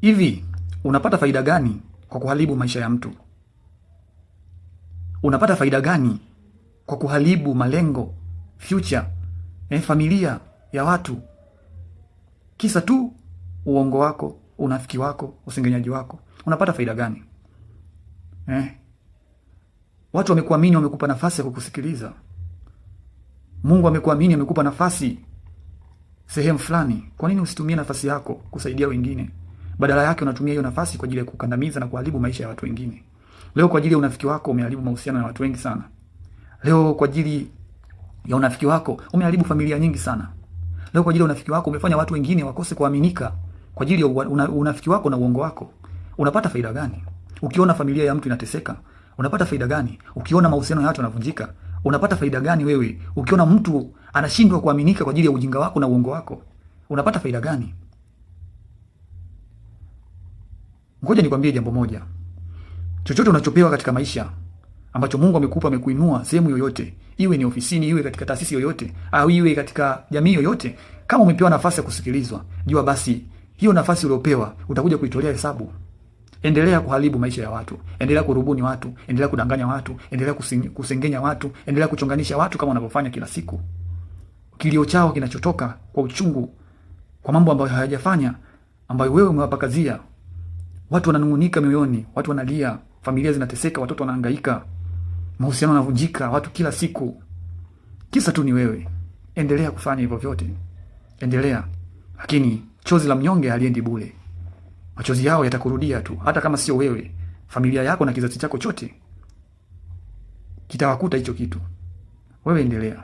Hivi unapata faida gani kwa kuharibu maisha ya mtu? Unapata faida gani kwa kuharibu malengo, future, familia ya watu? Kisa tu uongo wako, unafiki wako, usengenyaji wako. Unapata faida gani? Watu wamekuamini, wamekupa nafasi ya kukusikiliza. Mungu amekuamini, amekupa nafasi sehemu fulani. Kwa nini usitumie nafasi yako kusaidia wengine? Badala yake unatumia hiyo nafasi kwa ajili ya kukandamiza na kuharibu maisha ya watu wengine. Leo kwa ajili ya unafiki wako umeharibu mahusiano ya watu wengi sana. Leo kwa ajili ya unafiki wako umeharibu familia nyingi sana. Leo kwa ajili ya unafiki wako umefanya watu wengine wakose kuaminika kwa ajili ya unafiki wako na uongo wako. Unapata faida gani? Ukiona familia ya mtu inateseka, unapata faida gani? Ukiona mahusiano ya watu yanavunjika, unapata faida gani wewe? Ukiona mtu anashindwa kuaminika kwa ajili ya ujinga wako na uongo wako, unapata faida gani? Ngoja nikwambie jambo moja. Chochote unachopewa katika maisha ambacho Mungu amekupa, amekuinua sehemu yoyote, iwe ni ofisini, iwe katika taasisi yoyote, au iwe katika jamii yoyote, kama umepewa nafasi ya kusikilizwa, jua basi hiyo nafasi uliopewa utakuja kuitolea hesabu. Endelea kuharibu maisha ya watu, endelea kurubuni watu, endelea kudanganya watu, endelea kusengenya watu, endelea kuchonganisha watu kama unavyofanya kila siku. Kilio chao kinachotoka kwa uchungu kwa mambo ambayo hayajafanya, ambayo wewe umewapakazia. Watu wananungunika mioyoni, watu wanalia, familia zinateseka, watoto wanahangaika, mahusiano yanavunjika, watu kila siku. Kisa tu ni wewe. Endelea kufanya hivyo vyote. Endelea. Lakini chozi la mnyonge haliendi bure. Machozi yao yatakurudia tu, hata kama sio wewe, familia yako na kizazi chako chote kitawakuta hicho kitu. Wewe endelea.